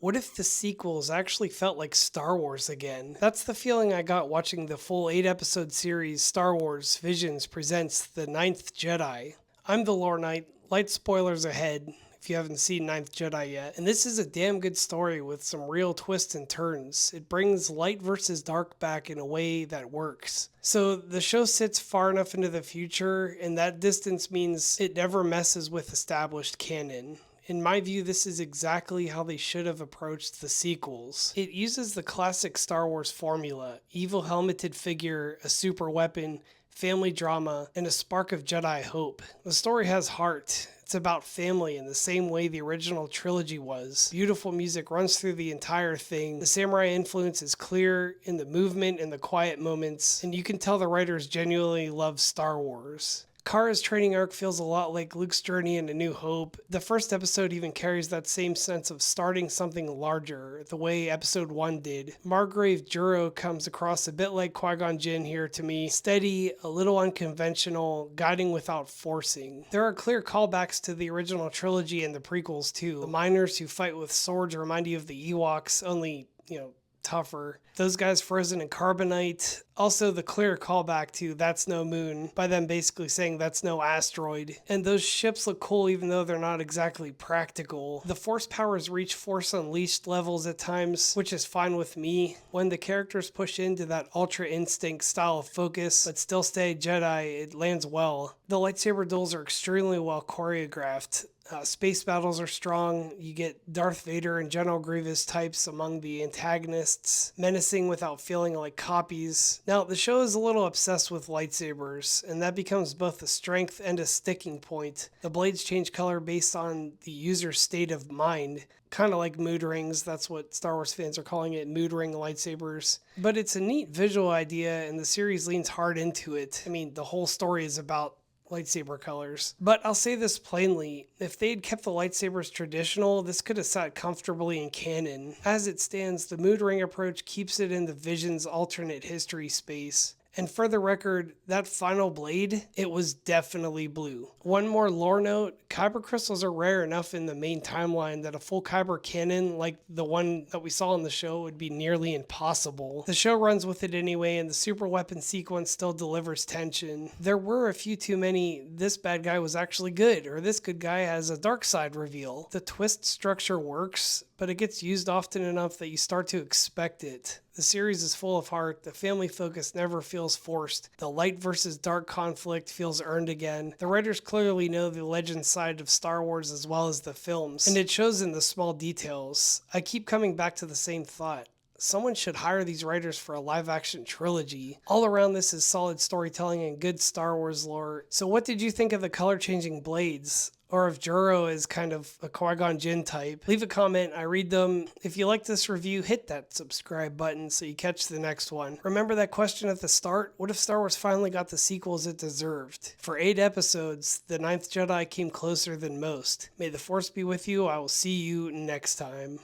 What if the sequels actually felt like Star Wars again? That's the feeling I got watching the full 8 episode series Star Wars Visions Presents The Ninth Jedi. I'm the Lore Knight, light spoilers ahead if you haven't seen Ninth Jedi yet, and this is a damn good story with some real twists and turns. It brings light versus dark back in a way that works. So the show sits far enough into the future, and that distance means it never messes with established canon. In my view, this is exactly how they should have approached the sequels. It uses the classic Star Wars formula: evil helmeted figure, a super weapon, family drama, and a spark of Jedi hope. The story has heart. It's about family in the same way the original trilogy was. Beautiful music runs through the entire thing. The samurai influence is clear in the movement and the quiet moments, and you can tell the writers genuinely love Star Wars. Kara's training arc feels a lot like Luke's journey in A New Hope. The first episode even carries that same sense of starting something larger, the way episode 1 did. Margrave Juro comes across a bit like Qui-Gon Jinn here to me, steady, a little unconventional, guiding without forcing. There are clear callbacks to the original trilogy and the prequels too. The miners who fight with swords remind you of the Ewoks, only, tougher. Those guys frozen in carbonite. Also the clear callback to That's No Moon, by them basically saying that's no asteroid. And those ships look cool even though they're not exactly practical. The force powers reach Force Unleashed levels at times, which is fine with me. When the characters push into that Ultra Instinct style of focus, but still stay Jedi, it lands well. The lightsaber duels are extremely well choreographed. Space battles are strong. You get Darth Vader and General Grievous types among the antagonists, menacing without feeling like copies. Now, the show is a little obsessed with lightsabers, and that becomes both a strength and a sticking point. The blades change color based on the user's state of mind. Kind of like mood rings, that's what Star Wars fans are calling it, mood ring lightsabers. But it's a neat visual idea, and the series leans hard into it. I mean, the whole story is about lightsaber colors. But I'll say this plainly, if they'd kept the lightsabers traditional, this could have sat comfortably in canon. As it stands, the mood ring approach keeps it in the Vision's alternate history space. And for the record, that final blade, it was definitely blue. One more lore note, Kyber crystals are rare enough in the main timeline that a full Kyber cannon like the one that we saw in the show would be nearly impossible. The show runs with it anyway, and the super weapon sequence still delivers tension. There were a few too many, this bad guy was actually good, or this good guy has a dark side reveal. The twist structure works, but it gets used often enough that you start to expect it. The series is full of heart, the family focus never feels forced, the light versus dark conflict feels earned again. The writers clearly know the legend side of Star Wars as well as the films, and it shows in the small details. I keep coming back to the same thought. Someone should hire these writers for a live-action trilogy. All around this is solid storytelling and good Star Wars lore. So what did you think of the color-changing blades? Or if Juro is kind of a Qui-Gon Jinn type? Leave a comment, I read them. If you like this review, hit that subscribe button so you catch the next one. Remember that question at the start? What if Star Wars finally got the sequels it deserved? For 8 episodes, The Ninth Jedi came closer than most. May the Force be with you. I will see you next time.